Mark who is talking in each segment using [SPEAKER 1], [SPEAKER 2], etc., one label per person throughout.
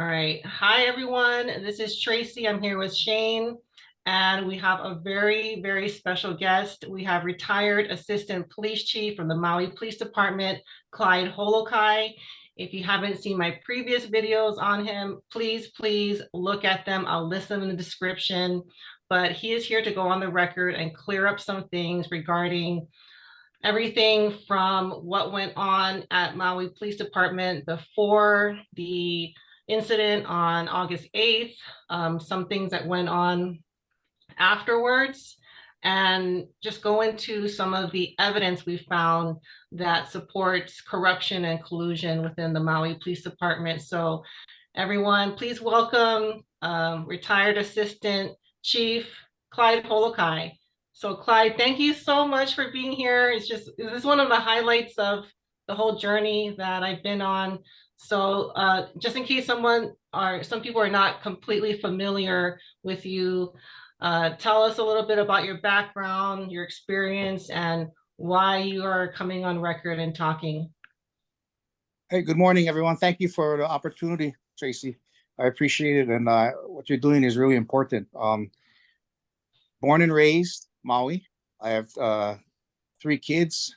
[SPEAKER 1] All right. Hi, everyone. This is Tracy. I'm here with Shane, and we have a very, very special guest. We have retired Assistant Police Chief from the Maui Police Department, Clyde Holokai. If you haven't seen my previous videos on him, please look at them. I'll list them in the description. But he is here to go on the record and clear up some things regarding everything from what went on at Maui Police Department before the incident on August 8th, some things that went on afterwards, and just go into some of the evidence we found that supports corruption and collusion within the Maui Police Department. So everyone, please welcome retired Assistant Chief Clyde Holokai. So Clyde, thank you so much for being here. This is one of the highlights of the whole journey that I've been on. So just in case some people are not completely familiar with you, tell us a little bit about your background, your experience, and why you are coming on record and talking.
[SPEAKER 2] Hey, good morning, everyone. Thank you for the opportunity, Tracy. I appreciate it, and what you're doing is really important. Born and raised Maui. I have 3 kids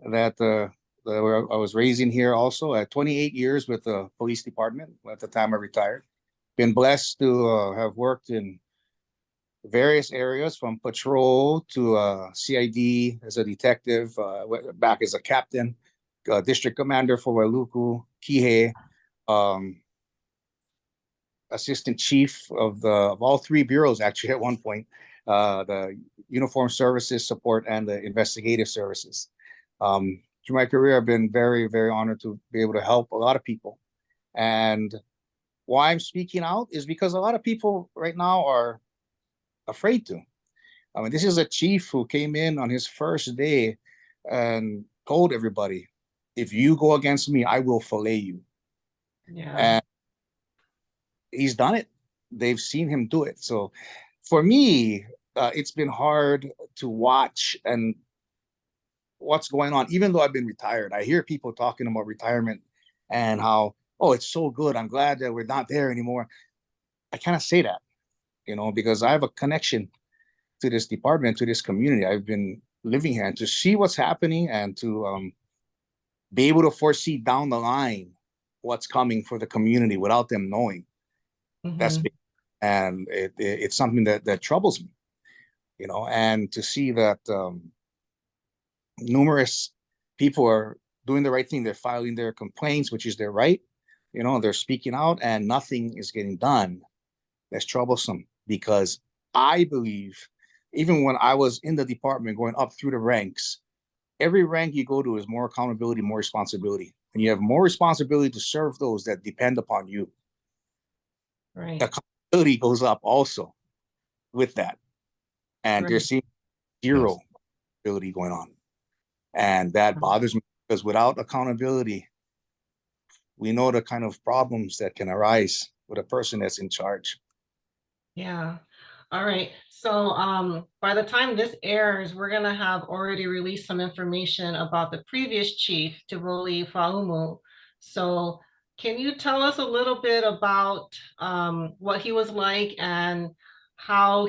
[SPEAKER 2] that I was raising here also. I had 28 years with the police department at the time I retired. Been blessed to have worked in various areas from patrol to CID as a detective, back as a captain, district commander for Wailuku, Kihei, assistant chief of all 3 bureaus actually at one point, the uniform services support and the investigative services. Through my career, I've been very, very honored to be able to help a lot of people. And why I'm speaking out is because a lot of people right now are afraid to. I mean, this is a chief who came in on his first day and told everybody, if you go against me, I will fillet you.
[SPEAKER 1] Yeah.
[SPEAKER 2] And he's done it. They've seen him do it. So for me, it's been hard to watch and what's going on. Even though I've been retired, I hear people talking about retirement and how, oh, it's so good. I'm glad that we're not there anymore. I cannot say that, because I have a connection to this department, to this community. I've been living here, and to see what's happening and to be able to foresee down the line what's coming for the community without them knowing. That's big. And it's something that troubles me, and to see that numerous people are doing the right thing. They're filing their complaints, which is their right. They're speaking out and nothing is getting done. That's troublesome, because I believe, even when I was in the department going up through the ranks, every rank you go to is more accountability, more responsibility. And you have more responsibility to serve those that depend upon you.
[SPEAKER 1] Right.
[SPEAKER 2] The accountability goes up also with that. And there's zero accountability going on. And that bothers me, because without accountability, we know the kind of problems that can arise with a person that's in charge.
[SPEAKER 1] Yeah. All right. So by the time this airs, we're going to have already released some information about the previous chief, Chief Faaumu. So can you tell us a little bit about what he was like and how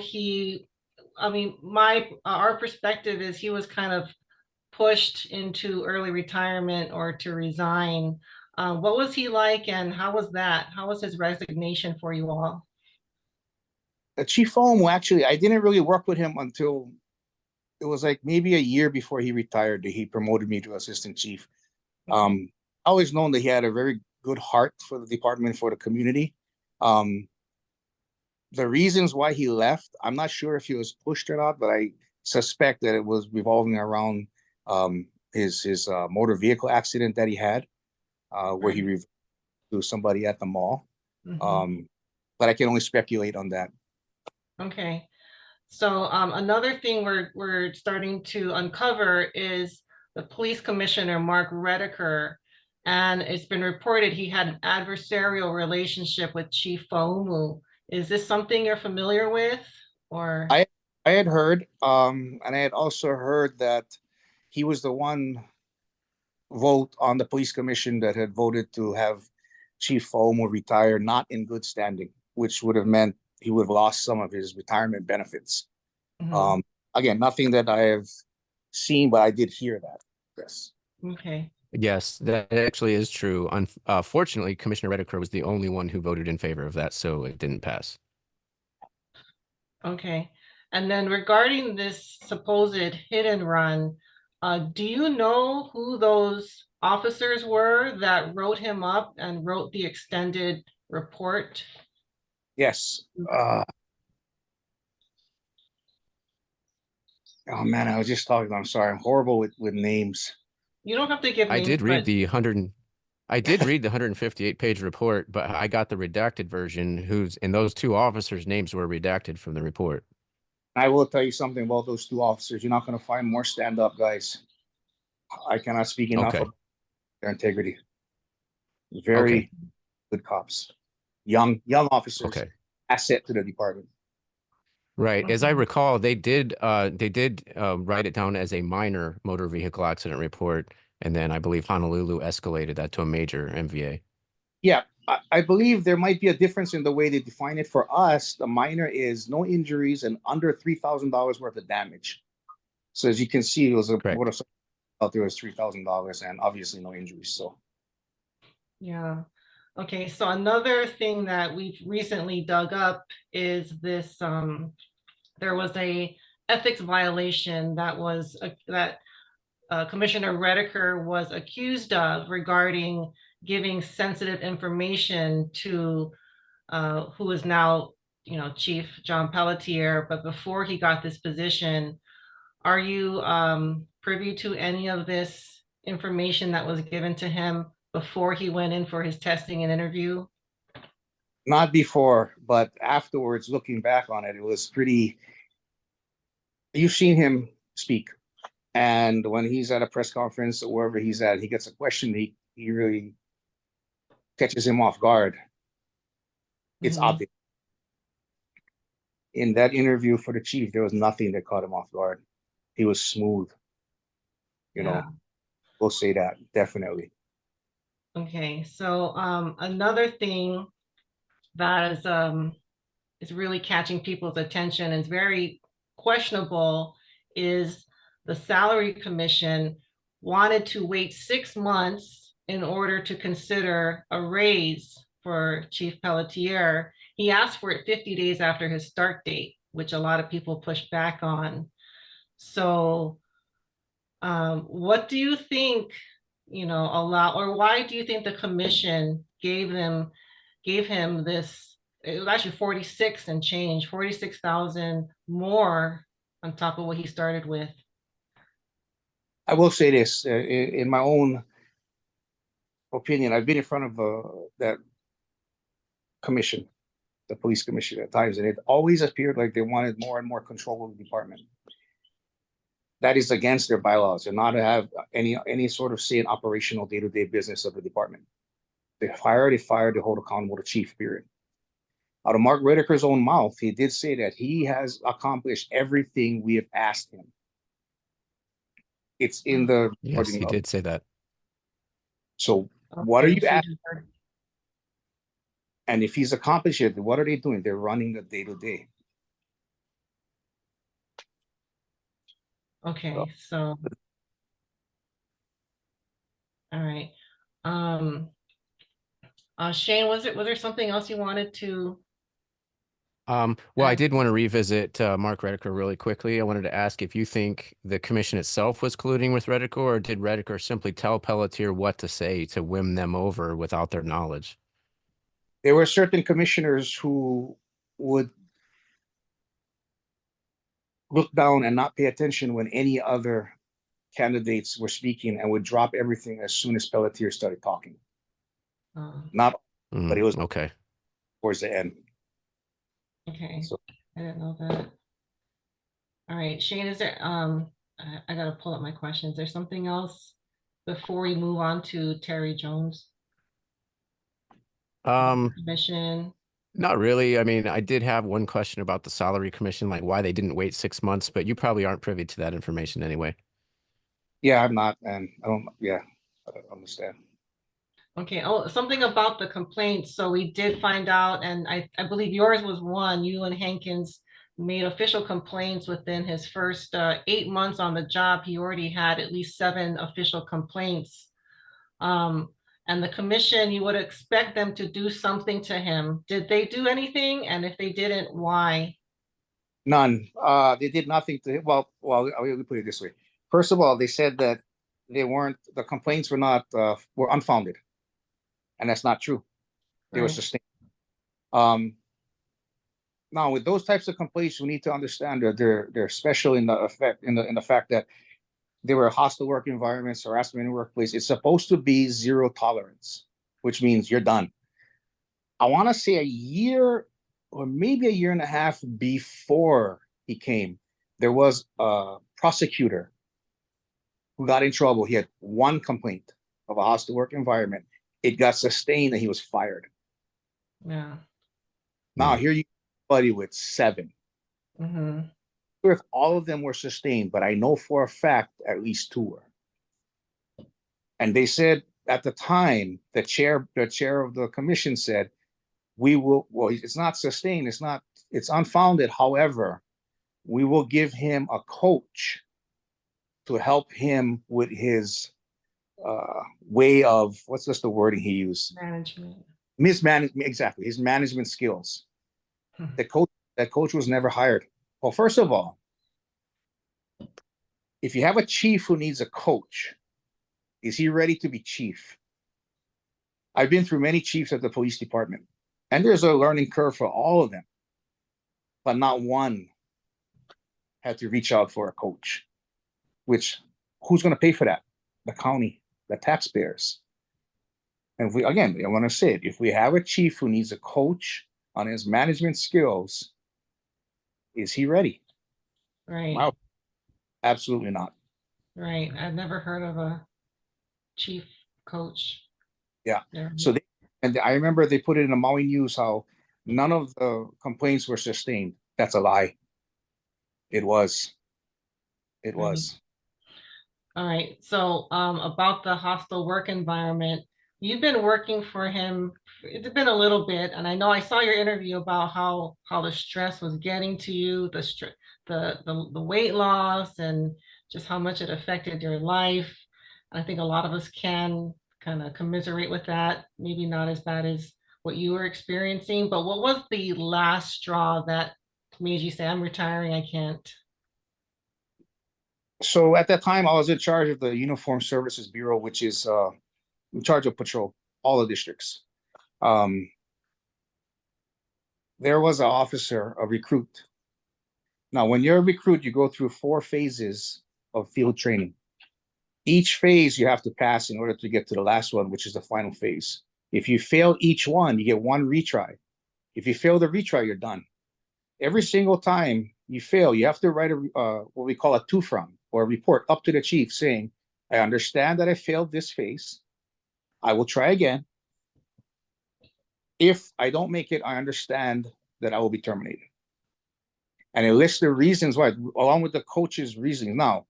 [SPEAKER 1] our perspective is he was kind of pushed into early retirement or to resign. What was he like, and how was that? How was his resignation for you all?
[SPEAKER 2] Chief Faaumu, actually, I didn't really work with him until it was like maybe a year before he retired that he promoted me to assistant chief. I always known that he had a very good heart for the department, for the community. The reasons why he left, I'm not sure if he was pushed or not, but I suspect that it was revolving around his motor vehicle accident that he had, where he reversed to somebody at the mall. But I can only speculate on that.
[SPEAKER 1] Okay. So another thing we're starting to uncover is the police commissioner, Mark Redeker, and it's been reported he had an adversarial relationship with Chief Faaumu. Is this something you're familiar with, or?
[SPEAKER 2] I had heard, and I had also heard that he was the one vote on the police commission that had voted to have Chief Faaumu retired not in good standing, which would have meant he would have lost some of his retirement benefits.
[SPEAKER 1] Mhm.
[SPEAKER 2] Again, nothing that I have seen, but I did hear that. Yes.
[SPEAKER 1] Okay.
[SPEAKER 3] Yes, that actually is true. Unfortunately, Commissioner Redeker was the only one who voted in favor of that, so it didn't pass.
[SPEAKER 1] Okay. And then regarding this supposed hit and run, do you know who those officers were that wrote him up and wrote the extended report?
[SPEAKER 2] Yes. Oh man, I was just talking. I'm sorry. I'm horrible with names.
[SPEAKER 1] You don't have to give
[SPEAKER 3] I
[SPEAKER 1] names,
[SPEAKER 3] did read
[SPEAKER 1] but
[SPEAKER 3] the 158-page report, but I got the redacted version, and those two officers' names were redacted from the report.
[SPEAKER 2] I will tell you something about those two officers. You're not going to find more stand-up guys. I cannot speak enough
[SPEAKER 3] Okay.
[SPEAKER 2] about their integrity. Very
[SPEAKER 3] Okay.
[SPEAKER 2] good cops, young officers,
[SPEAKER 3] Okay.
[SPEAKER 2] asset to the department.
[SPEAKER 3] Right. As I
[SPEAKER 1] okay.
[SPEAKER 3] recall, they did write it down as a minor motor vehicle accident report, and then I believe Honolulu escalated that to a major MVA.
[SPEAKER 2] Yeah, I believe there might be a difference in the way they define it. For us, the minor is no injuries and under $3,000 worth of damage. So as you can see, it was
[SPEAKER 3] Correct.
[SPEAKER 2] what if out there was $3,000 and obviously no injuries. So
[SPEAKER 1] Yeah. Okay. So another thing that we've recently dug up is this, there was a ethics violation that was, that Commissioner Redeker was accused of regarding giving sensitive information to who is now, Chief John Pelletier. But before he got this position, are you privy to any of this information that was given to him before he went in for his testing and interview?
[SPEAKER 2] not before, but afterwards, looking back on it, it was pretty. You've seen him speak, and when he's at a press conference or wherever he's at, he gets a question. He really catches him off guard. It's
[SPEAKER 1] Mhm.
[SPEAKER 2] obvious. In that interview for the chief, there was nothing that caught him off guard. He was smooth. You know,
[SPEAKER 1] Yeah.
[SPEAKER 2] we'll say that definitely.
[SPEAKER 1] Okay. So another thing that is really catching people's attention and is very questionable is the salary commission wanted to wait 6 months in order to consider a raise for Chief Pelletier. He asked for it 50 days after his start date, which a lot of people pushed back on. So what do you think, or why do you think the commission gave him this? It was actually 46 and change, 46,000 more on top of what he started with.
[SPEAKER 2] I will say this in my own opinion. I've been in front of that commission, the police commission at times, and it always appeared like they wanted more and more control of the department. That is against their bylaws. They're not to have any sort of say in operational day-to-day business of the department. They fired, they hold accountable the chief, period. Out of Mark Redeker's own mouth, he did say that he has accomplished everything we have asked him. It's in the
[SPEAKER 3] Yes, he did say that.
[SPEAKER 2] So what are
[SPEAKER 1] Okay,
[SPEAKER 2] you
[SPEAKER 1] so
[SPEAKER 2] asking? And if he's accomplished it, what are they doing? They're running the day-to-day.
[SPEAKER 1] Okay, so all right. Shane, was there something else you wanted to
[SPEAKER 3] Well, I
[SPEAKER 1] add?
[SPEAKER 3] did want to revisit Mark Redeker really quickly. I wanted to ask if you think the commission itself was colluding with Redeker, or did Redeker simply tell Pelletier what to say to win them over without their knowledge?
[SPEAKER 2] There were certain commissioners who would look down and not pay attention when any other candidates were speaking and would drop everything as soon as Pelletier started talking. Not, but it was
[SPEAKER 3] Okay.
[SPEAKER 2] towards the end.
[SPEAKER 1] Okay,
[SPEAKER 2] So
[SPEAKER 1] I didn't know that. All right, Shane, is there, I gotta pull up my questions. There's something else before we move on to Terry Jones? Commission.
[SPEAKER 3] Not really. I mean, I did have one question about the salary commission, like why they didn't wait 6 months, but you probably aren't privy to that information anyway.
[SPEAKER 2] yeah, I'm not, and I don't. Yeah, I don't understand.
[SPEAKER 1] Okay, oh, something about the complaints. So we did find out, and I believe yours was one, you and Hankins made official complaints within his first 8 months on the job. He already had at least 7 official complaints. Um, and the commission, you would expect them to do something to him. Did they do anything? And if they didn't, why?
[SPEAKER 2] None. They did nothing to him. Well, I will put it this way. First of all, they said that the complaints were not, were unfounded. And that's not true. They were
[SPEAKER 1] Right,
[SPEAKER 2] sustained. Um, Now, with those types of complaints, we need to understand that they're special in the fact that they were hostile work environments, harassment in the workplace. It's supposed to be zero tolerance, which means you're done. I want to say a year or maybe a year and a half before he came, there was a prosecutor who got in trouble. He had one complaint of a hostile work environment. It got sustained and he was fired.
[SPEAKER 1] yeah.
[SPEAKER 2] Now here you buddy with 7.
[SPEAKER 1] Mm-hmm.
[SPEAKER 2] If all of them were sustained, but I know for a fact at least 2 were. And they said at the time, the chair of the commission said, well, it's not sustained, it's unfounded. However, we will give him a coach to help him with his way of, what's just the wording he used?
[SPEAKER 1] Management.
[SPEAKER 2] Mismanagement, exactly, his management skills. That coach was never hired. Well, first of all, if you have a chief who needs a coach, is he ready to be chief? I've been through many chiefs at the police department, and there's a learning curve for all of them, but not one had to reach out for a coach, which who's going to pay for that? The county, the taxpayers. And I want to say it, if we have a chief who needs a coach on his management skills, is he ready?
[SPEAKER 1] Right,
[SPEAKER 2] Wow, absolutely not.
[SPEAKER 1] right. I've never heard of a chief coach.
[SPEAKER 2] Yeah.
[SPEAKER 1] Yeah.
[SPEAKER 2] So I remember they put it in the Maui News how none of the complaints were sustained. That's a lie. It was. It
[SPEAKER 1] Right.
[SPEAKER 2] was.
[SPEAKER 1] All right. So about the hostile work environment, you've been working for him. It's been a little bit, and I know I saw your interview about how the stress was getting to you, the stress, the weight loss, and just how much it affected your life. I think a lot of us can kind of commiserate with that. Maybe not as bad as what you were experiencing, but what was the last straw that made you say, "I'm retiring, I can't"?
[SPEAKER 2] So at that time, I was in charge of the Uniform Services Bureau, which is in charge of patrol all the districts. Um, there was an officer, a recruit. Now, when you're a recruit, you go through 4 phases of field training. Each phase you have to pass in order to get to the last one, which is the final phase. If you fail each one, you get 1 retry. If you fail the retry, you're done. Every single time you fail, you have to write what we call a to-from or a report up to the chief saying, I understand that I failed this phase. I will try again. If I don't make it, I understand that I will be terminated. And it lists the reasons why, along with the coach's reasoning. Now,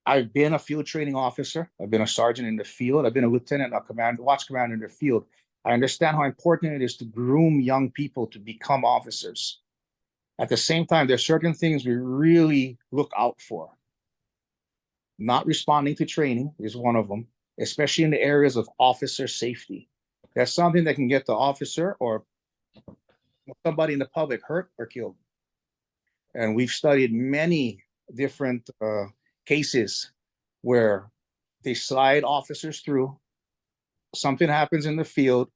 [SPEAKER 2] I've been a field training officer. I've been a sergeant in the field. I've been a lieutenant, a commander, watch commander in the field. I understand how important it is to groom young people to become officers. At the same time, there's certain things we really look out for. Not responding to training is one of them, especially in the areas of officer safety. That's something that can get the officer or somebody in the public hurt or killed. And we've studied many different cases where they slide officers through, something happens in the field,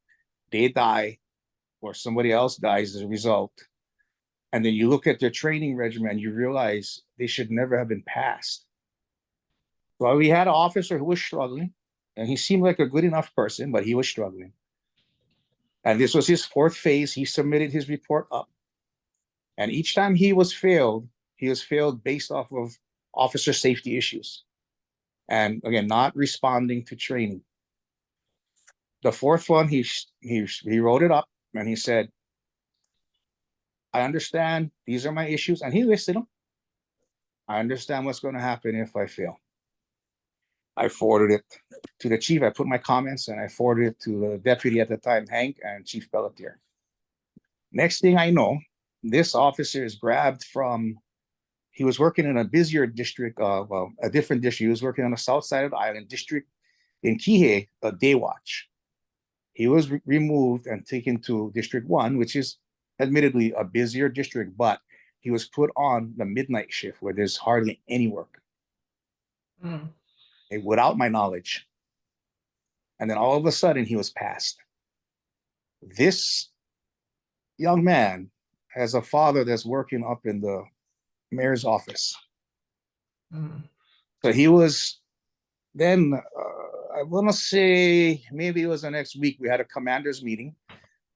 [SPEAKER 2] they die, or somebody else dies as a result. And then you look at their training regimen, you realize they should never have been passed. Well, we had an officer who was struggling, and he seemed like a good enough person, but he was struggling. And this was his 4th phase. He submitted his report up. And each time he was failed based off of officer safety issues. And again, not responding to training. The 4th one, he wrote it up and he said, I understand these are my issues. And he listed them. I understand what's going to happen if I fail. I forwarded it to the chief. I put my comments and I forwarded it to the deputy at the time, Hank, and Chief Pelletier. Next thing I know, this officer is grabbed from, he was working in a busier district, well, a different district. He was working on the south side of the island district in Kihei, a day watch. He was removed and taken to District 1, which is admittedly a busier district, but he was put on the midnight shift where there's hardly any work. Without my knowledge. And then all of a sudden he was passed. This young man has a father that's working up in the mayor's office. So he was then, I want to say maybe it was the next week, we had a commanders meeting.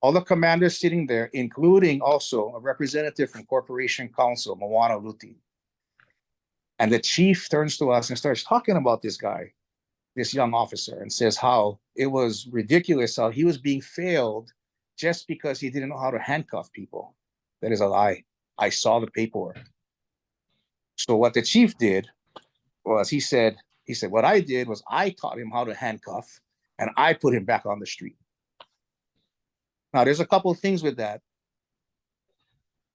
[SPEAKER 2] All the commanders sitting there, including also a representative from Corporation Counsel, Moana Luti. And the chief turns to us and starts talking about this guy, this young officer, and says how it was ridiculous how he was being failed just because he didn't know how to handcuff people. That is a lie. I saw the paperwork. So what the chief did was he said, what I did was I taught him how to handcuff and I put him back on the street. Now, there's a couple of things with that.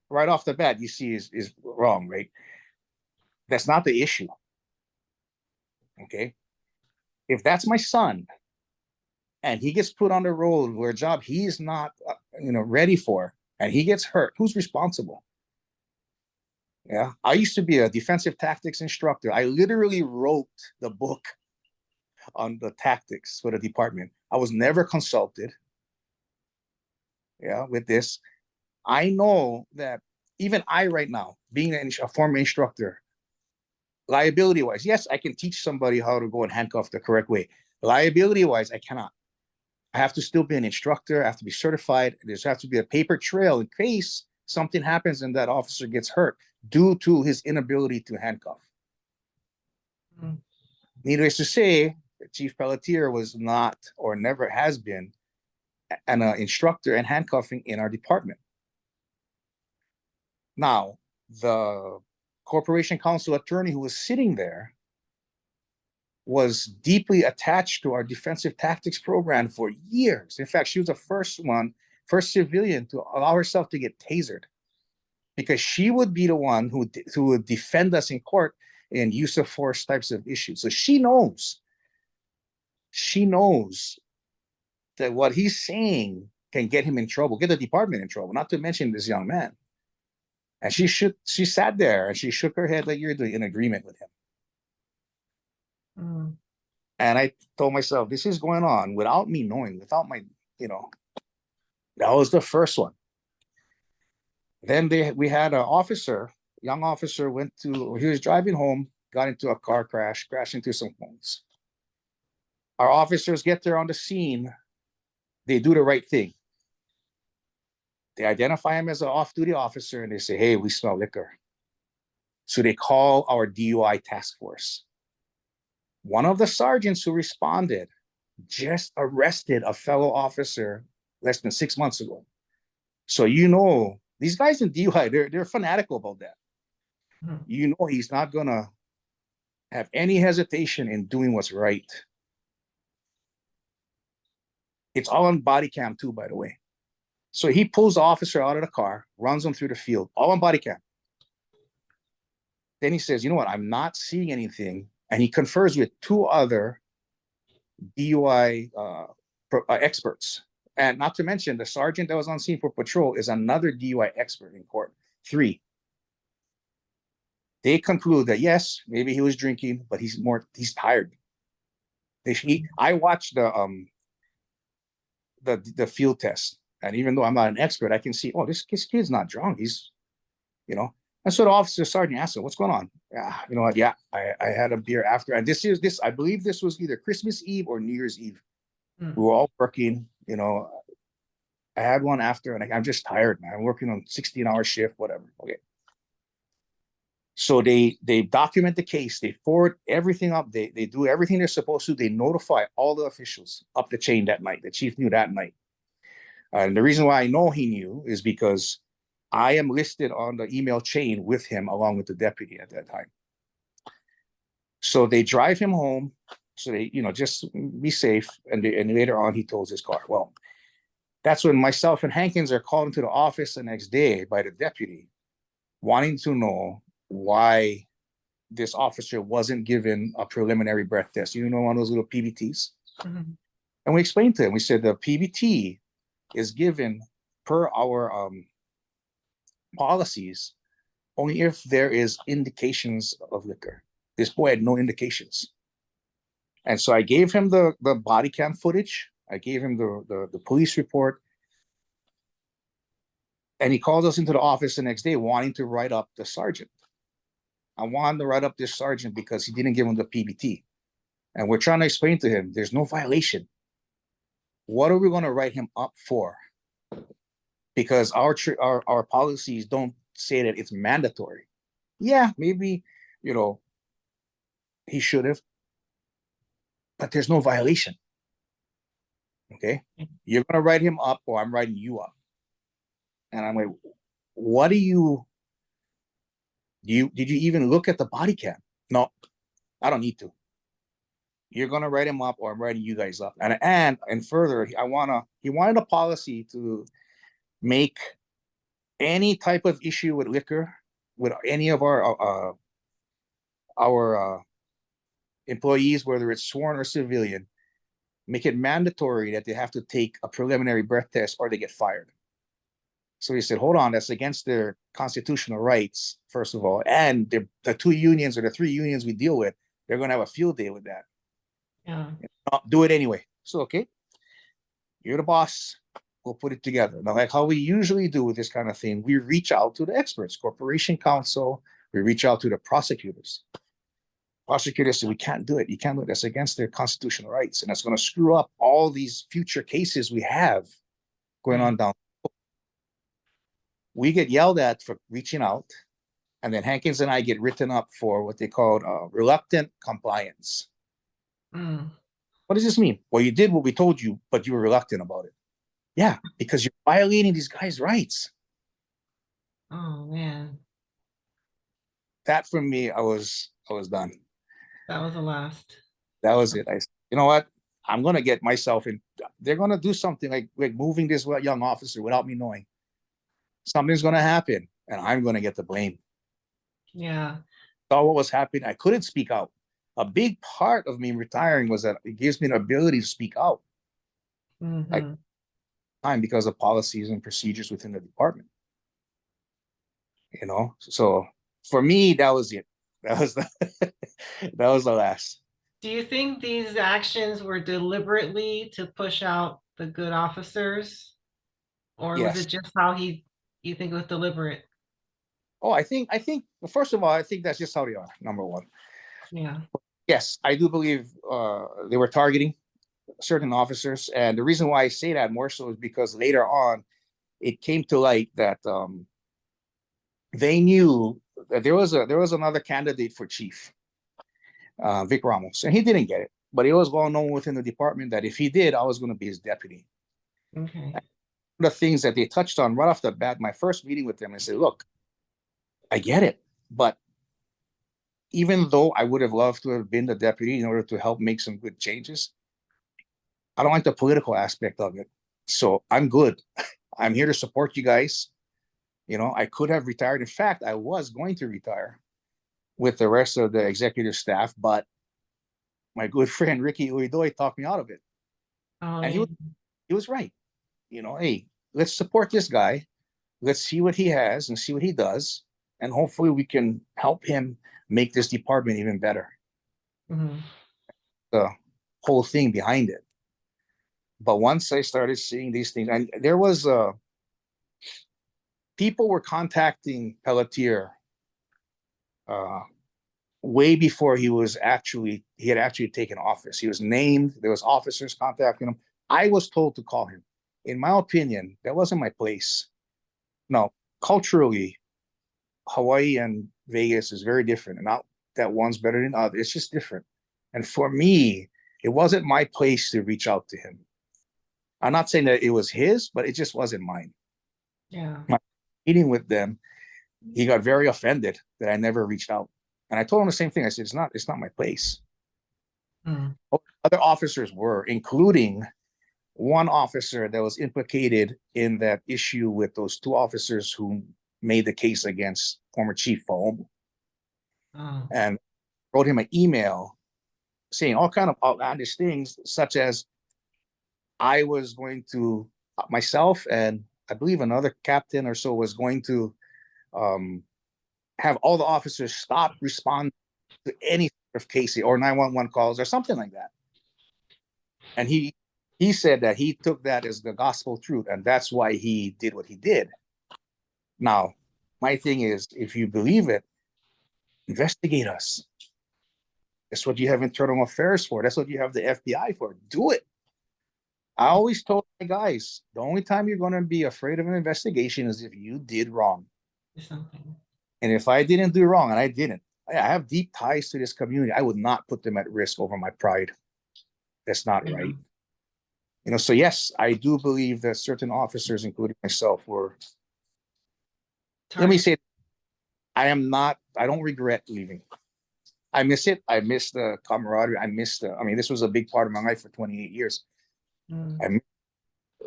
[SPEAKER 2] Right off the bat, you see is wrong, right? That's not the issue. Okay? If that's my son and he gets put on the road where a job he's not ready for and he gets hurt, who's responsible? Yeah, I used to be a defensive tactics instructor. I literally wrote the book on the tactics for the department. I was never consulted. Yeah, with this. I know that even I right now, being a former instructor, liability-wise, yes, I can teach somebody how to go and handcuff the correct way. Liability-wise, I cannot. I have to still be an instructor. I have to be certified. There's have to be a paper trail in case something happens and that officer gets hurt due to his inability to handcuff. Needless to say, Chief Pelletier was not or never has been an instructor in handcuffing in our department. Now, the Corporation Counsel attorney who was sitting there was deeply attached to our defensive tactics program for years. In fact, she was the first civilian to allow herself to get tasered because she would be the one who would defend us in court in use of force types of issues. So she knows that what he's saying can get him in trouble, get the department in trouble, not to mention this young man. And she sat there and she shook her head like you're in agreement with him. And I told myself, this is going on without me knowing, without my, that was the first one. Then we had an officer, young officer, he was driving home, got into a car crash, crashed into some homes. Our officers get there on the scene. They do the right thing. They identify him as an off-duty officer and they say, hey, we smell liquor. So they call our DUI task force. One of the sergeants who responded just arrested a fellow officer less than 6 months ago. So these guys in DUI, they're fanatical about that. He's not gonna have any hesitation in doing what's right. It's all on body cam too, by the way. So he pulls the officer out of the car, runs him through the field, all on body cam. Then he says, you know what, I'm not seeing anything. And he confers with two other DUI experts. And not to mention, the sergeant that was on scene for patrol is another DUI expert in court. 3. They conclude that, yes, maybe he was drinking, but he's tired. I watched the field test. And even though I'm not an expert, I can see, this kid's not drunk. He's, And so the officer sergeant asked him, what's going on? You know what? Yeah, I had a beer after. And I believe this was either Christmas Eve or New Year's Eve. We were all working, I had one after and I'm just tired, man. I'm working on 16-hour shift, whatever. Okay. So they document the case. They forward everything up. They do everything they're supposed to. They notify all the officials up the chain that night. The chief knew that night. And the reason why I know he knew is because I am listed on the email chain with him along with the deputy at that time. So they drive him home. So they, just be safe. And later on, he tows his car. Well, that's when myself and Hankins are called into the office the next day by the deputy, wanting to know why this officer wasn't given a preliminary breath test. One of those little PBTs.
[SPEAKER 1] Mhm.
[SPEAKER 2] And we explained to him, we said the PBT is given per our policies only if there is indications of liquor. This boy had no indications. And so I gave him the body cam footage. I gave him the police report. And he called us into the office the next day wanting to write up the sergeant. I wanted to write up this sergeant because he didn't give him the PBT. And we're trying to explain to him, there's no violation. What are we going to write him up for? Because our policies don't say that it's mandatory. Yeah, maybe, he should have, but there's no violation. Okay, you're going to write him up or I'm writing you up. And I'm like, what did you even look at the body cam? No, I don't need to. You're going to write him up or I'm writing you guys up. And further, he wanted a policy to make any type of issue with liquor with any of our employees, whether it's sworn or civilian, make it mandatory that they have to take a preliminary breath test or they get fired. So he said, hold on, that's against their constitutional rights, first of all. And the 2 unions or the 3 unions we deal with, they're going to have a field day with that.
[SPEAKER 1] Yeah.
[SPEAKER 2] Do it anyway. So, okay, you're the boss. We'll put it together. Now, like how we usually do with this kind of thing, we reach out to the experts, corporation counsel, we reach out to the prosecutors. Prosecutors say, we can't do it. You can't do it. That's against their constitutional rights. And that's going to screw up all these future cases we have going on down. We get yelled at for reaching out. And then Hankins and I get written up for what they called reluctant compliance.
[SPEAKER 1] Mm.
[SPEAKER 2] What does this mean? Well, you did what we told you, but you were reluctant about it. Yeah, because you're violating these guys' rights.
[SPEAKER 1] Oh man.
[SPEAKER 2] That for me, I was done.
[SPEAKER 1] That was the last.
[SPEAKER 2] That was it. You know what? I'm gonna get myself in. They're gonna do something like moving this young officer without me knowing. Something's gonna happen, and I'm gonna get the blame.
[SPEAKER 1] Yeah.
[SPEAKER 2] Saw what was happening. I couldn't speak out. A big part of me retiring was that it gives me an ability to speak out.
[SPEAKER 1] Mm-hmm.
[SPEAKER 2] Time because of policies and procedures within the department. So for me, that was it. That was the last.
[SPEAKER 1] Do you think these actions were deliberately to push out the good officers? Or was
[SPEAKER 2] Yes.
[SPEAKER 1] it just how you think it was deliberate?
[SPEAKER 2] Oh, I think first of all, I think that's just how they are, number one.
[SPEAKER 1] Yeah.
[SPEAKER 2] Yes, I do believe they were targeting certain officers. And the reason why I say that more so is because later on, it came to light that they knew that there was another candidate for chief, Vic Ramos, and he didn't get it. But it was well known within the department that if he did, I was going to be his deputy.
[SPEAKER 1] Okay.
[SPEAKER 2] The things that they touched on right off the bat, my first meeting with them, I said, look, I get it, but even though I would have loved to have been the deputy in order to help make some good changes, I don't like the political aspect of it. So I'm good. I'm here to support you guys. I could have retired. In fact, I was going to retire with the rest of the executive staff, but my good friend Ricky Uidoi talked me out of it.
[SPEAKER 1] Oh,
[SPEAKER 2] And
[SPEAKER 1] yeah.
[SPEAKER 2] he was right. Hey, let's support this guy. Let's see what he has and see what he does. And hopefully we can help him make this department even better.
[SPEAKER 1] Mhm.
[SPEAKER 2] The whole thing behind it. But once I started seeing these things, and there was people were contacting Pelletier way before he had actually taken office. He was named. There was officers contacting him. I was told to call him. In my opinion, that wasn't my place. No, culturally, Hawaii and Vegas is very different. And not that one's better than other. It's just different. And for me, it wasn't my place to reach out to him. I'm not saying that it was his, but it just wasn't mine.
[SPEAKER 1] Yeah.
[SPEAKER 2] My meeting with them, he got very offended that I never reached out. And I told him the same thing. I said, it's not my place.
[SPEAKER 1] Mm.
[SPEAKER 2] Other officers were, including one officer that was implicated in that issue with those two officers who made the case against former Chief Faaumu,
[SPEAKER 1] Oh.
[SPEAKER 2] and wrote him an email saying all kind of outlandish things, such as I was going to myself and I believe another captain or so was going to have all the officers stop responding to any sort of case or 911 calls or something like that. And he said that he took that as the gospel truth, and that's why he did what he did. Now, my thing is, if you believe it, investigate us. That's what you have internal affairs for. That's what you have the FBI for. Do it. I always told my guys, the only time you're going to be afraid of an investigation is if you did wrong.
[SPEAKER 1] Something.
[SPEAKER 2] And if I didn't do wrong, and I didn't, I have deep ties to this community, I would not put them at risk over my pride. That's not
[SPEAKER 1] Yeah.
[SPEAKER 2] right. You know, so yes, I do believe that certain officers, including myself, were. Let me say, I don't regret leaving. I miss it. I miss the camaraderie. I mean, this was a big part of my life for 28 years.
[SPEAKER 1] Mm.
[SPEAKER 2] I miss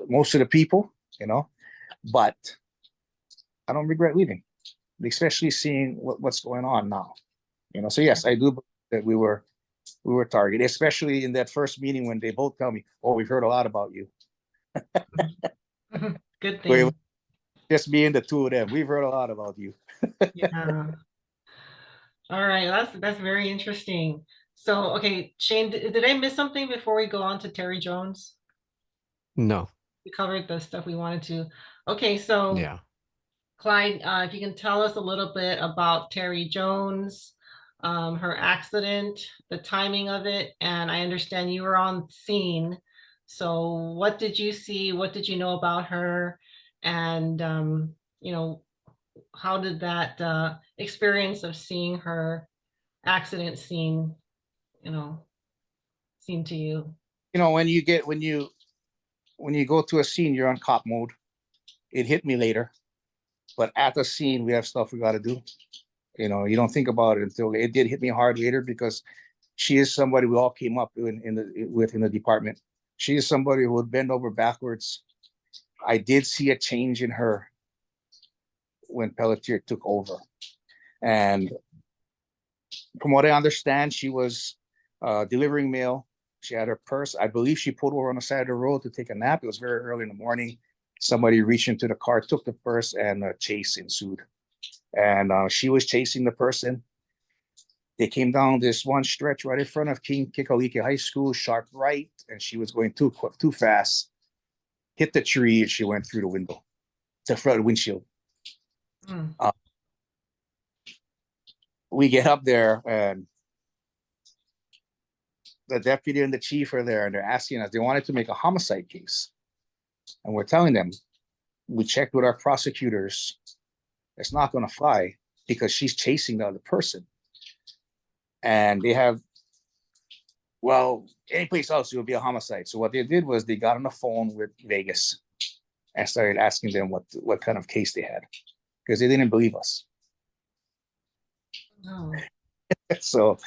[SPEAKER 2] most of the people, you know, but I don't regret leaving, especially seeing what's going on now, you know. So yes, I do believe that we were targeted, especially in that first meeting when they both tell me, "Oh, we've heard a lot about you."
[SPEAKER 1] Good thing.
[SPEAKER 2] Just being the two of them, we've heard a lot about you.
[SPEAKER 1] Yeah. All right, that's very interesting. So, okay, Shane, did I miss something before we go on to Terry Jones?
[SPEAKER 3] No.
[SPEAKER 1] We covered the stuff we wanted to. Okay, so
[SPEAKER 3] Yeah.
[SPEAKER 1] Clyde, if you can tell us a little bit about Terry Jones, her accident, the timing of it, and I understand you were on scene. So what did you see? What did you know about her? And, you know, how did that experience of seeing her accident scene, you know, seem to you?
[SPEAKER 2] You know, when you go to a scene, you're on cop mode. It hit me later, but at the scene, we have stuff we got to do. You know, you don't think about it until it did hit me hard later, because she is somebody we all came up in the department. She is somebody who would bend over backwards. I did see a change in her when Pelletier took over, and from what I understand, she was delivering mail. She had her purse. I believe she pulled over on the side of the road to take a nap. It was very early in the morning. Somebody reached into the car, took the purse, and a chase ensued. And she was chasing the person. They came down this one stretch right in front of King Kikalike High School, sharp right, and she was going too fast. Hit the tree, and she went through the window, the front windshield.
[SPEAKER 1] Mm.
[SPEAKER 2] We get up there, and the deputy and the chief are there, and they're asking us. They wanted to make a homicide case, and we're telling them, we checked with our prosecutors. It's not going to fly because she's chasing the other person. And they have, well, any place else, it would be a homicide. So what they did was they got on the phone with Vegas and started asking them what kind of case they had, because they didn't believe us.
[SPEAKER 1] No.
[SPEAKER 2] So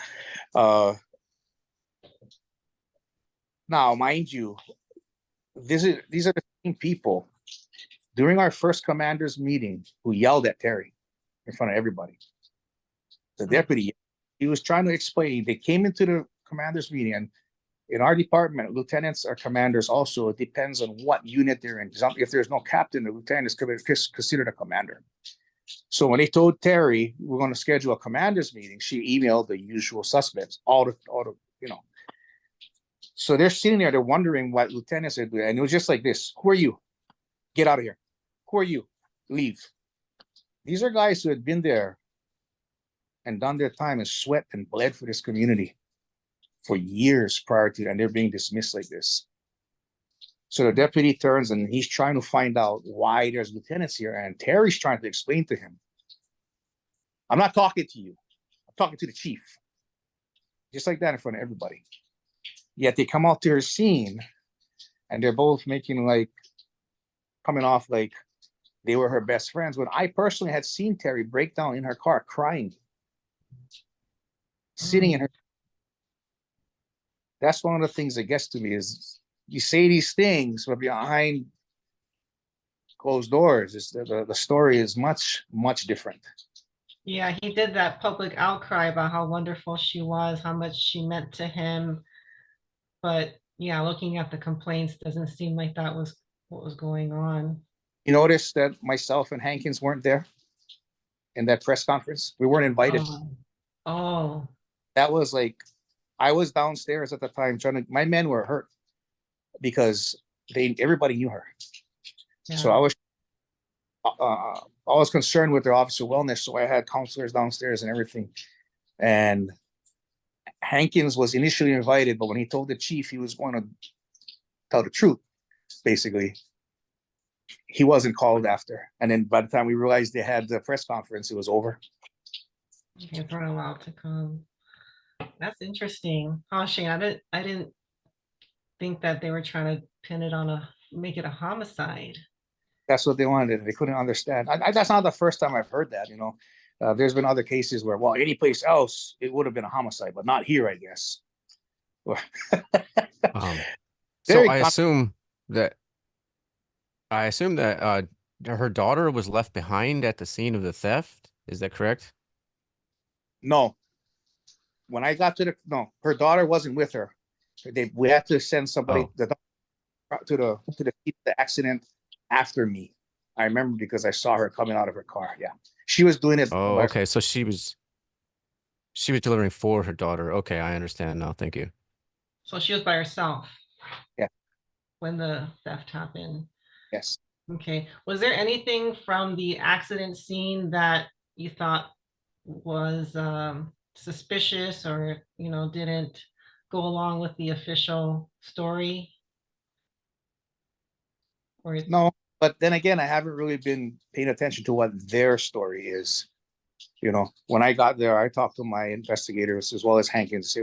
[SPEAKER 2] now, mind you, these are the same people during our first commander's meeting who yelled at Terry in front of everybody. The deputy, he was trying to explain. They came into the commander's meeting, and in our department, lieutenants are commanders also. It depends on what unit they're in. If there's no captain, the lieutenant is considered a commander. So when they told Terry we're going to schedule a commander's meeting, she emailed the usual suspects, all the you know. So they're sitting there, they're wondering what lieutenants are doing, and it was just like this: "Who are you? Get out of here! Who are you? Leave!" These are guys who had been there and done their time and sweat and bled for this community for years prior to, and they're being dismissed like this. So the deputy turns and he's trying to find out why there's lieutenants here, and Terry's trying to explain to him, "I'm not talking to you. I'm talking to the chief." Just like that in front of everybody. Yet they come out to her scene and they're both coming off like they were her best friends, when I personally had seen Terry break down in her car crying, sitting in her. that's one of the things that gets to me is you say these things, but behind closed doors, is the story is much, much different.
[SPEAKER 1] Yeah, he did that public outcry about how wonderful she was, how much she meant to him. But yeah, looking at the complaints doesn't seem like that was what was going on.
[SPEAKER 2] You notice that myself and Hankins weren't there in that press conference. We weren't invited.
[SPEAKER 1] Oh,
[SPEAKER 2] That was like, I was downstairs at the time my men were hurt because everybody knew her.
[SPEAKER 1] yeah.
[SPEAKER 2] So I was concerned with their officer wellness. So I had counselors downstairs and everything. And Hankins was initially invited, but when he told the chief he was going to tell the truth, basically, he wasn't called after. And then by the time we realized they had the press conference, it was over.
[SPEAKER 1] He's not allowed to come. That's interesting. Oh, Shane, I didn't think that they were trying to pin it on make it a homicide.
[SPEAKER 2] That's what they wanted. They couldn't understand. That's not the first time I've heard that, you know. There's been other cases where, well, any place else, it would have been a homicide, but not here, I guess.
[SPEAKER 3] So I assume that her daughter was left behind at the scene of the theft. Is that correct?
[SPEAKER 2] No. When I got no, her daughter wasn't with her. We had to send somebody to the scene of the accident after me. I remember because I saw her coming out of her car. Yeah, she was doing it.
[SPEAKER 3] Oh, okay. So she was delivering for her daughter. Okay, I understand now. Thank you.
[SPEAKER 1] So she was by herself.
[SPEAKER 2] Yeah.
[SPEAKER 1] When the theft happened.
[SPEAKER 2] Yes.
[SPEAKER 1] Okay. Was there anything from the accident scene that you thought was suspicious or, didn't go along with the official story? Or
[SPEAKER 2] no, but then again, I haven't really been paying attention to what their story is. You know, when I got there, I talked to my investigators as well as Hankins,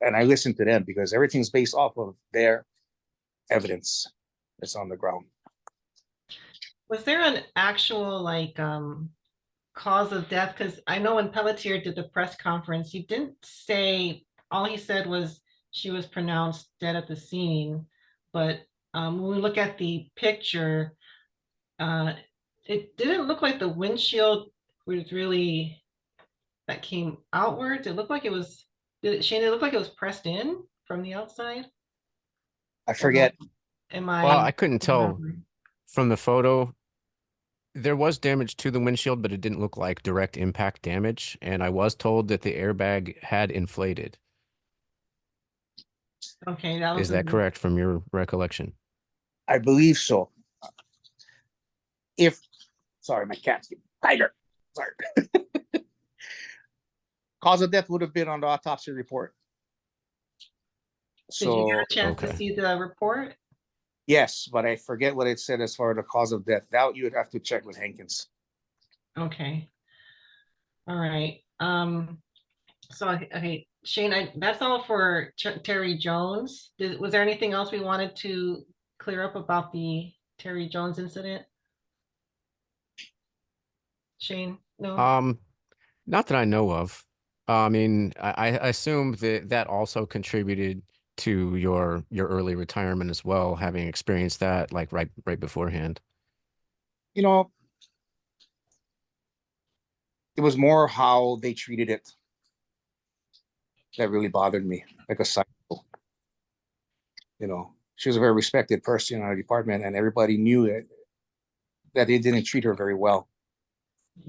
[SPEAKER 2] and I listened to them because everything's based off of their evidence that's on the ground.
[SPEAKER 1] Was there an actual cause of death? Because I know when Pelletier did the press conference, he didn't say, all he said was she was pronounced dead at the scene. But when we look at the picture, it didn't look like the windshield was really that came outwards. It looked like it was, Shane, it looked like it was pressed in from the outside.
[SPEAKER 2] I forget.
[SPEAKER 3] Well, I couldn't tell from the photo. There was damage to the windshield, but it didn't look like direct impact damage. And I was told that the airbag had inflated.
[SPEAKER 1] Okay,
[SPEAKER 3] is that correct from your recollection?
[SPEAKER 2] I believe so. Sorry, my cat's getting tighter. Sorry. Cause of death would have been on the autopsy report.
[SPEAKER 1] Did you get a chance to see the report?
[SPEAKER 2] Yes, but I forget what it said as far as the cause of death. That you would have to check with Hankins.
[SPEAKER 1] Okay. All right. So, okay, Shane, that's all for Terry Jones. Was there anything else we wanted to clear up about the Terry Jones incident? Shane, no?
[SPEAKER 3] Not that I know of. I mean, I assume that also contributed to your early retirement as well, having experienced that like right beforehand.
[SPEAKER 2] You know, it was more how they treated it that really bothered me, like a psycho. You know, she was a very respected person in our department, and everybody knew it, that they didn't treat her very well.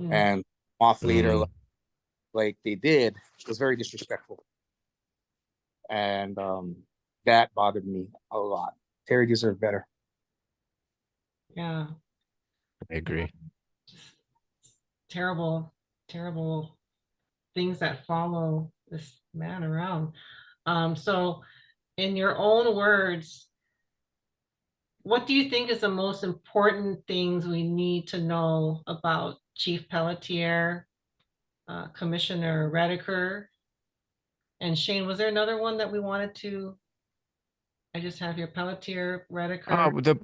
[SPEAKER 2] And off later, like they did, was very disrespectful. And that bothered me a lot. Terry deserved better.
[SPEAKER 1] Yeah.
[SPEAKER 3] I agree.
[SPEAKER 1] Terrible, terrible things that follow this man around. So in your own words, what do you think is the most important things we need to know about Chief Pelletier, Commissioner Redeker, and Shane? Was there another one that we wanted to? I just have your Pelletier, Redeker.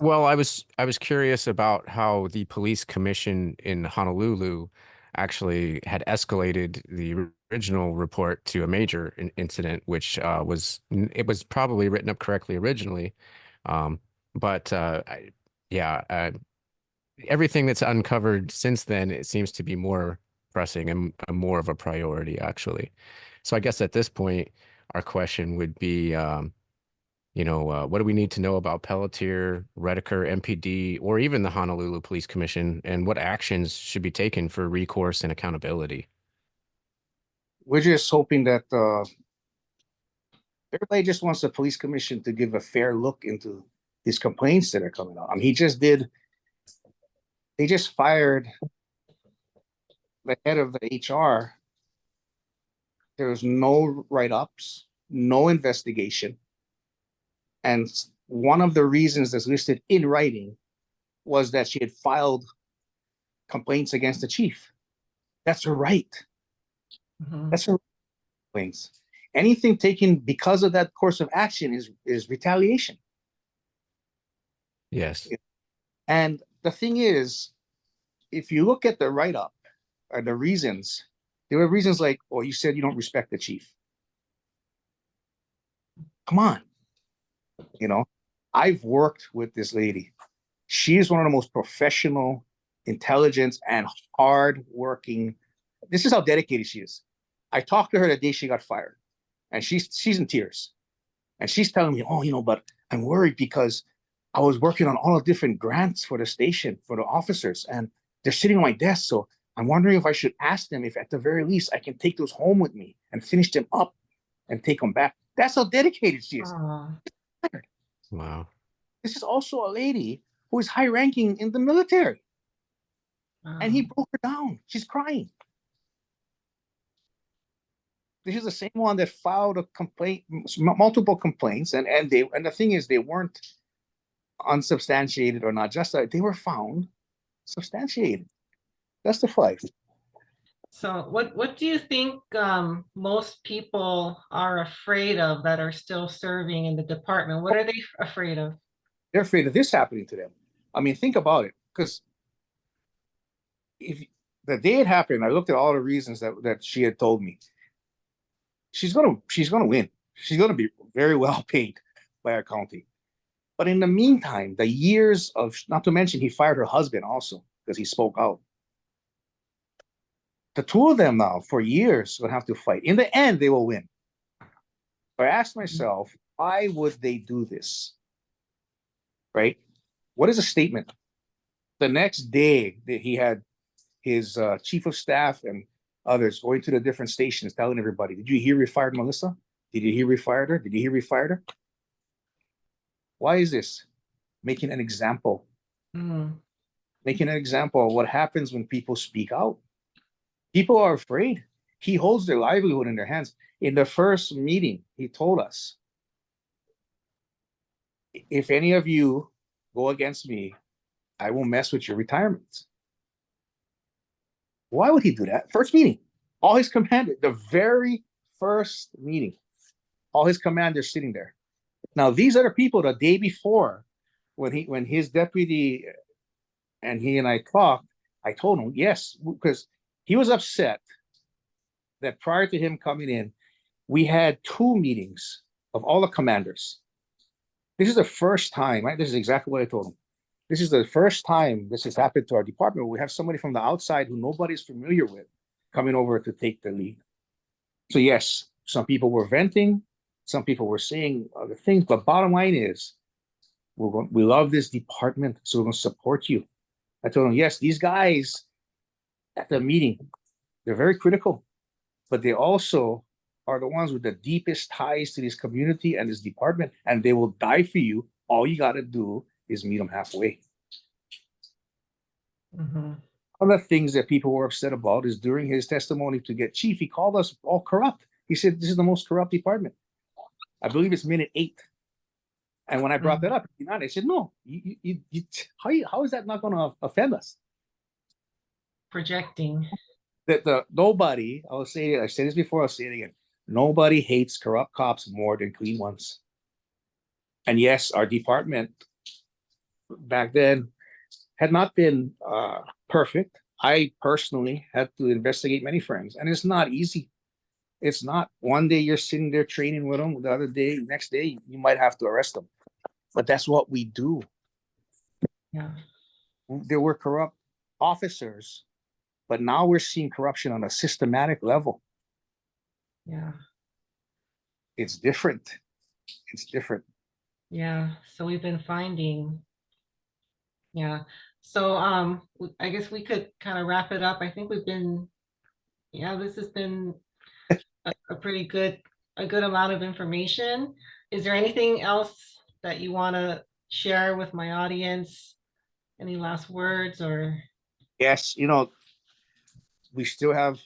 [SPEAKER 3] Well, I was curious about how the police commission in Honolulu actually had escalated the original report to a major incident, which it was probably written up correctly originally. But everything that's uncovered since then, it seems to be more pressing and more of a priority, actually. So I guess at this point, our question would be, what do we need to know about Pelletier, Redeker, MPD, or even the Honolulu Police Commission, and what actions should be taken for recourse and accountability?
[SPEAKER 2] We're just hoping that everybody just wants the police commission to give a fair look into these complaints that are coming out. I mean, they just fired the head of the HR. There was no write-ups, no investigation. And one of the reasons that's listed in writing was that she had filed complaints against the chief. That's her right. That's her complaints. Anything taken because of that course of action is retaliation.
[SPEAKER 3] Yes.
[SPEAKER 2] And the thing is, if you look at the write-up or the reasons, there were reasons like, oh, you said you don't respect the chief. Come on. I've worked with this lady. She is one of the most professional, intelligent, and hardworking. This is how dedicated she is. I talked to her the day she got fired, and she's in tears. And she's telling me, oh, but I'm worried because I was working on all the different grants for the station, for the officers, and they're sitting on my desk. So I'm wondering if I should ask them if at the very least I can take those home with me and finish them up and take them back. That's how dedicated she is.
[SPEAKER 3] Wow.
[SPEAKER 2] This is also a lady who is high ranking in the military. And he broke her down. She's crying. This is the same one that filed a complaint, multiple complaints, and the thing is, they weren't unsubstantiated or not justified. They were found substantiated, justified.
[SPEAKER 1] So what do you think most people are afraid of that are still serving in the department? What are they afraid of?
[SPEAKER 2] They're afraid of this happening to them. I mean, think about it. Because if the day it happened, I looked at all the reasons that she had told me. She's gonna win. She's gonna be very well paid by our county. But in the meantime, the years of, not to mention, he fired her husband also because he spoke out. The two of them now, for years, will have to fight. In the end, they will win. So I asked myself, why would they do this? Right? What is a statement? The next day, he had his chief of staff and others going to the different stations telling everybody, did you hear we fired Melissa? Did you hear we fired her? Did you hear we fired her? Why is this? Making an example. Making an example of what happens when people speak out. People are afraid. He holds their livelihood in their hands. In the first meeting, he told us, if any of you go against me, I will mess with your retirement. Why would he do that? First meeting, all his commanders, the very first meeting, all his commanders sitting there. Now, these are the people the day before, when his deputy and he and I talked, I told him, yes, because he was upset that prior to him coming in, we had 2 meetings of all the commanders. This is the first time, right? This is exactly what I told him. This is the first time this has happened to our department. We have somebody from the outside who nobody's familiar with coming over to take the lead. So yes, some people were venting, some people were saying other things, but bottom line is, we love this department, so we're going to support you. I told him, yes, these guys at the meeting, they're very critical, but they also are the ones with the deepest ties to this community and this department, and they will die for you. All you got to do is meet them halfway. One of the things that people were upset about is during his testimony to get chief, he called us all corrupt. He said, this is the most corrupt department. I believe it's minute 8. And when I brought that up, I said, no, how is that not going to offend us?
[SPEAKER 1] Projecting.
[SPEAKER 2] Nobody, I said this before, I'll say it again. Nobody hates corrupt cops more than clean ones. And yes, our department back then had not been perfect. I personally had to investigate many friends, and it's not easy. It's not. One day you're sitting there training with them, the other day, next day, you might have to arrest them. But that's what we do.
[SPEAKER 1] Yeah.
[SPEAKER 2] There were corrupt officers, but now we're seeing corruption on a systematic level.
[SPEAKER 1] Yeah.
[SPEAKER 2] It's different. It's different.
[SPEAKER 1] Yeah. So we've been finding. Yeah. So I guess we could kind of wrap it up. I think we've been, yeah, this has been a pretty good, a good amount of information. Is there anything else that you want to share with my audience? Any last words or?
[SPEAKER 2] Yes, we still have,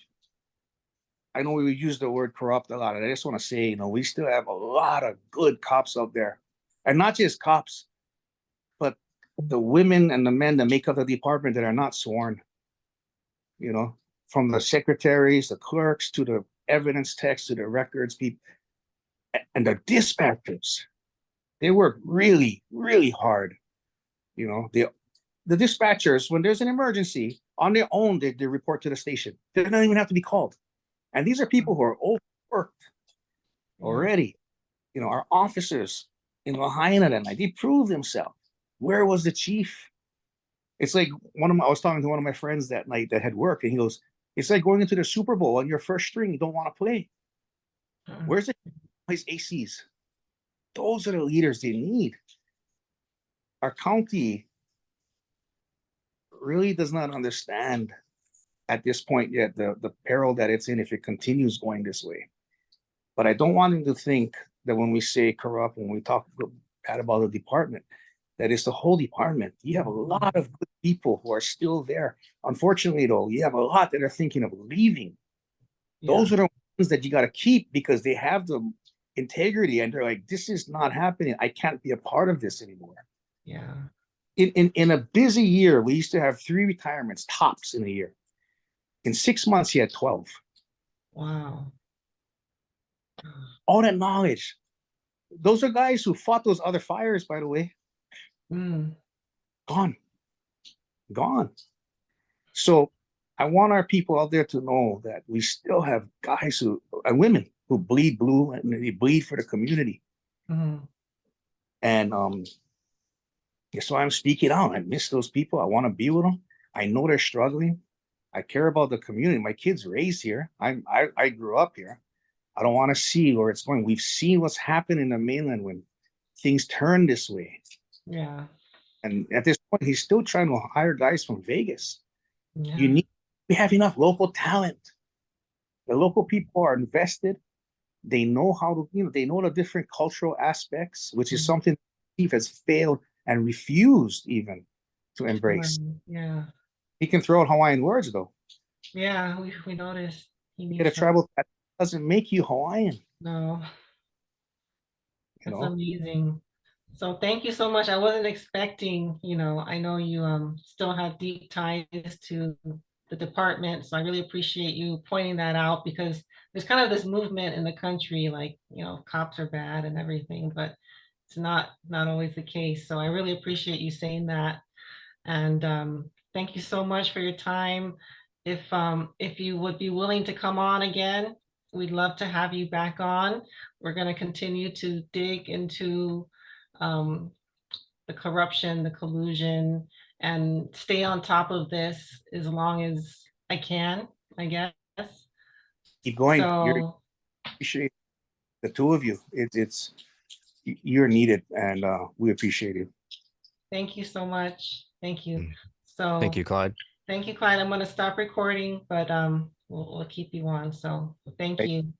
[SPEAKER 2] I know we use the word corrupt a lot, and I just want to say, we still have a lot of good cops out there. And not just cops, but the women and the men that make up the department that are not sworn, from the secretaries, the clerks, to the evidence techs, to the records people, and the dispatchers. They work really, really hard. The dispatchers, when there's an emergency, on their own, they report to the station. They don't even have to be called. And these are people who are overworked already. Our officers in Lahaina that night, they proved themselves. Where was the chief? It's like I was talking to one of my friends that night that had work, and he goes, it's like going into the Super Bowl on your first string, you don't want to play. Where's it? His ACs. Those are the leaders they need. Our county really does not understand at this point yet the peril that it's in if it continues going this way. But I don't want them to think that when we say corrupt, when we talk bad about the department, that it's the whole department. You have a lot of good people who are still there. Unfortunately, though, you have a lot that are thinking of leaving. Yeah. Those are the ones that you got to keep because they have the integrity and they're like, this is not happening. I can't be a part of this anymore.
[SPEAKER 1] Yeah.
[SPEAKER 2] In a busy year, we used to have 3 retirements tops in a year. In 6 months, he had 12.
[SPEAKER 1] Wow.
[SPEAKER 2] All that knowledge. Those are guys who fought those other fires, by the way. Gone. So I want our people out there to know that we still have guys and women who bleed blue and they bleed for the community. And so I'm speaking out. I miss those people. I want to be with them. I know they're struggling. I care about the community. My kids raised here. I grew up here. I don't want to see where it's going. We've seen what's happened in the mainland when things turn this way.
[SPEAKER 1] Yeah.
[SPEAKER 2] And at this point, he's still trying to hire guys from Vegas.
[SPEAKER 1] Yeah.
[SPEAKER 2] We have enough local talent. The local people are invested. They know how to, they know the different cultural aspects, which is something Chief has failed and refused even to embrace.
[SPEAKER 1] Yeah.
[SPEAKER 2] He can throw out Hawaiian words, though.
[SPEAKER 1] Yeah, we noticed.
[SPEAKER 2] Get a tribal that doesn't make you Hawaiian.
[SPEAKER 1] No. That's amazing. So thank you so much. I wasn't expecting, I know you still have deep ties to the department. So I really appreciate you pointing that out because there's kind of this movement in the country, like, cops are bad and everything, but it's not always the case. So I really appreciate you saying that. And thank you so much for your time. If you would be willing to come on again, we'd love to have you back on. We're going to continue to dig into the corruption, the collusion, and stay on top of this as long as I can, I guess.
[SPEAKER 2] Keep going.
[SPEAKER 1] So,
[SPEAKER 2] appreciate the two of you. You're needed, and we appreciate you.
[SPEAKER 1] Thank you so much. Thank you. So
[SPEAKER 3] thank you, Clyde.
[SPEAKER 1] Thank you, Clyde. I'm going to stop recording, but we'll keep you on. So thank you.